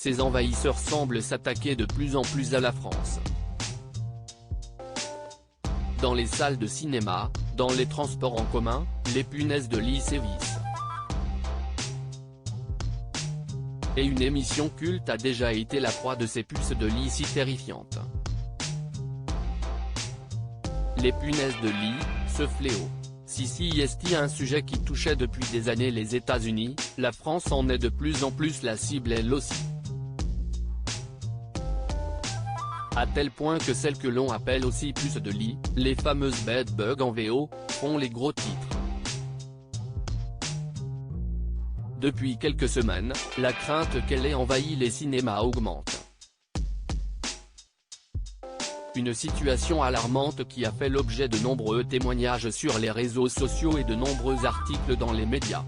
ces envahisseurs semblent s'attaquer de plus en plus à la France. Dans les salles de cinéma, dans les transports en commun, les punaises de lit sévissent. Et une émission culte a déjà été la proie de ces puces de lit si terrifiantes. Les punaises de lit, ce fléau. Si est un sujet qui touchait depuis des années les États-Unis, la France en est de plus en plus la cible elle aussi. À tel point que celles que l'on appelle aussi puces de lit, les fameuses bed bugs en VO, font les gros titres. Depuis quelques semaines, la crainte qu'elle ait envahi les cinémas augmente. Une situation alarmante qui a fait l'objet de nombreux témoignages sur les réseaux sociaux et de nombreux articles dans les médias.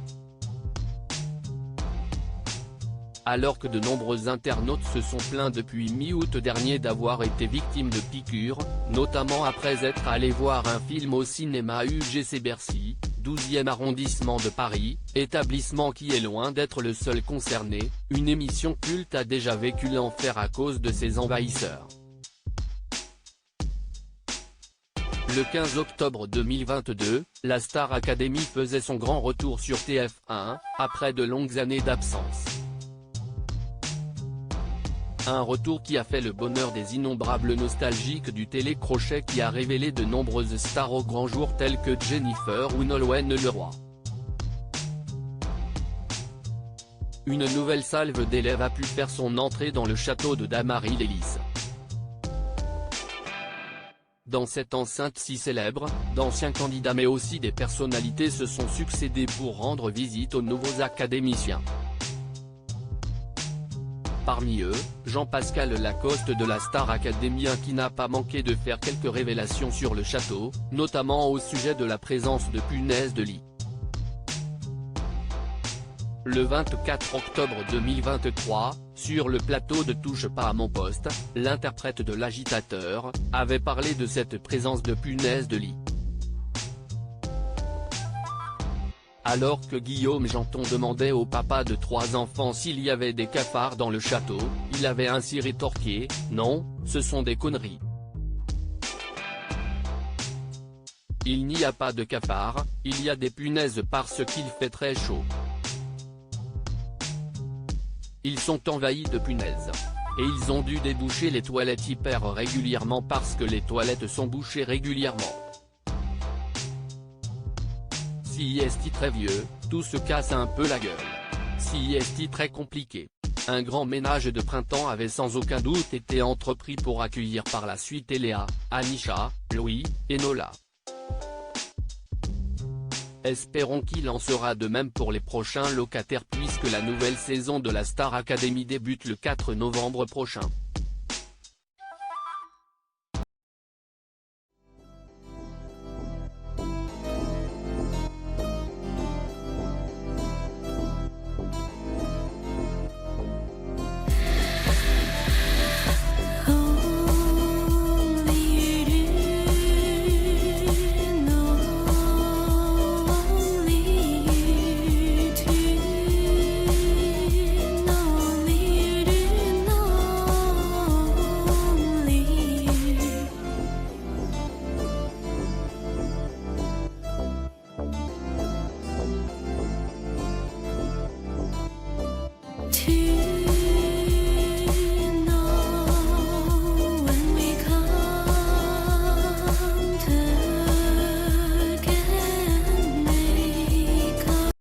Alors que de nombreux internautes se sont plaints depuis mi-août dernier d'avoir été victimes de piqûres, notamment après être allés voir un film au cinéma UGC Bercy, 12e arrondissement de Paris, établissement qui est loin d'être le seul concerné, une émission culte a déjà vécu l'enfer à cause de ces envahisseurs. Le 15 octobre 2022, la Star Academy faisait son grand retour sur TF1, après de longues années d'absence. Un retour qui a fait le bonheur des innombrables nostalgiques du télécrochet qui a révélé de nombreuses stars au grand jour telles que Jennifer ou Nolwenn Leroy. Une nouvelle salve d'élèves a pu faire son entrée dans le château de Damary-les-Lys. Dans cette enceinte si célèbre, d'anciens candidats mais aussi des personnalités se sont succédés pour rendre visite aux nouveaux académiciens. Parmi eux, Jean-Pascal Lacoste de la Star Academy qui n'a pas manqué de faire quelques révélations sur le château, notamment au sujet de la présence de punaises de lit. Le 24 octobre 2023, sur le plateau de Touche pas à mon poste, l'interprète de l'agitateur, avait parlé de cette présence de punaises de lit. Alors que Guillaume Janton demandait au papa de 3 enfants s'il y avait des cafards dans le château, il avait ainsi rétorqué « Non, ce sont des conneries. Il n'y a pas de cafards, il y a des punaises parce qu'il fait très chaud. Ils sont envahis de punaises. Et ils ont dû déboucher les toilettes hyper régulièrement parce que les toilettes sont bouchées régulièrement. Si est très vieux, tout se casse un peu la gueule. Si est très compliqué. Un grand ménage de printemps avait sans aucun doute été entrepris pour accueillir par la suite Eléa, Anisha, Louis, et Nola. Espérons qu'il en sera de même pour les prochains locataires puisque la nouvelle saison de la Star Academy débute le 4 novembre prochain. To